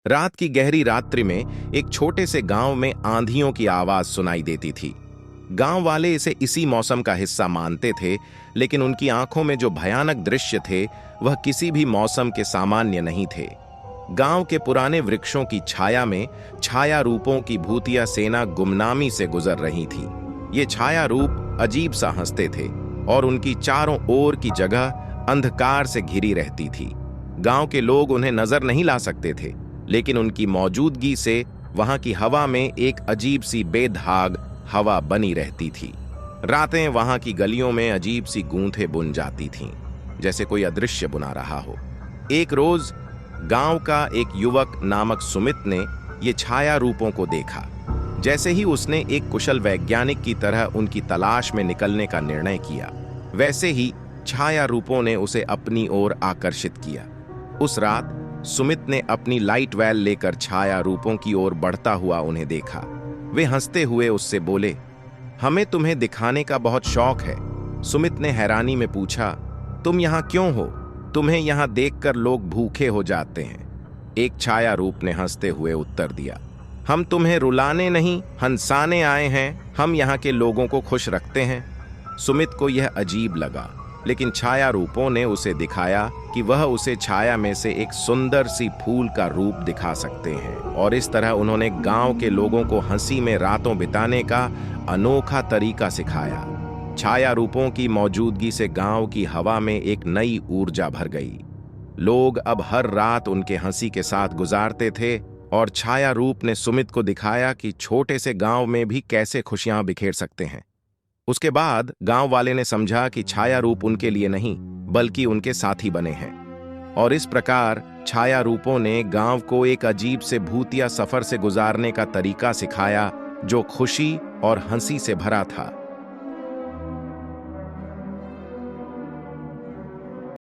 रात की गहरी रात्रि में एक छोटे से गांव में आंधियों की आवाज सुनाई देती थी। गांव वाले इसे इसी मौसम का हिस्सा मानते थे, लेकिन उनकी आंखों में जो भयानक दृश्य थे वह किसी भी मौसम के सामान्य नहीं थे। गांव के पुराने वृक्षों की छाया में छाया रूपों की भूतिया सेना गुमनामी से गुजर रही थी। ये छाया रूप अजीब सा हंसते थे और उनकी चारों ओर की जगह अंधकार से घिरी रहती थी। गांव के लोग उन्हें नजर नहीं ला सकते थे, लेकिन उनकी मौजूदगी से वहां की हवा में एक अजीब सी बेधाग हवा बनी रहती थी। रातें वहां की गलियों में अजीब सी गूंथें बुन जाती थीं, जैसे कोई अदृश्य बुना रहा हो। एक रोज गांव का एक युवक नामक सुमित ने ये छाया रूपों को देखा। जैसे ही उसने एक कुशल वैज्ञानिक की तरह उनकी तलाश में निकलने का निर्णय किया, वैसे ही छाया रूपों ने उसे अपनी ओर आकर्षित किया। उस रात सुमित ने अपनी लाइट वेल लेकर छाया रूपों की ओर बढ़ता हुआ उन्हें देखा। वे हंसते हुए उससे बोले, हमें तुम्हें दिखाने का बहुत शौक है। सुमित ने हैरानी में पूछा, तुम यहाँ क्यों हो? तुम्हें यहाँ देखकर लोग भूखे हो जाते हैं। एक छाया रूप ने हंसते हुए उत्तर दिया, हम तुम्हें रुलाने नहीं, हंसाने आए हैं। हम यहाँ के लोगों को खुश रखते हैं। सुमित को यह अजीब लगा, लेकिन छाया रूपों ने उसे दिखाया कि वह उसे छाया में से एक सुंदर सी फूल का रूप दिखा सकते हैं, और इस तरह उन्होंने गांव के लोगों को हंसी में रातों बिताने का अनोखा तरीका सिखाया। छाया रूपों की मौजूदगी से गांव की हवा में एक नई ऊर्जा भर गई। लोग अब हर रात उनके हंसी के साथ गुजारते थे, और छाया रूप ने सुमित को दिखाया कि छोटे से गांव में भी कैसे खुशियां बिखेर सकते हैं। उसके बाद गांव वाले ने समझा कि छाया रूप उनके लिए नहीं, बल्कि उनके साथी बने हैं। और इस प्रकार छाया रूपों ने गांव को एक अजीब से भूतिया सफर से गुजारने का तरीका सिखाया, जो खुशी और हंसी से भरा था।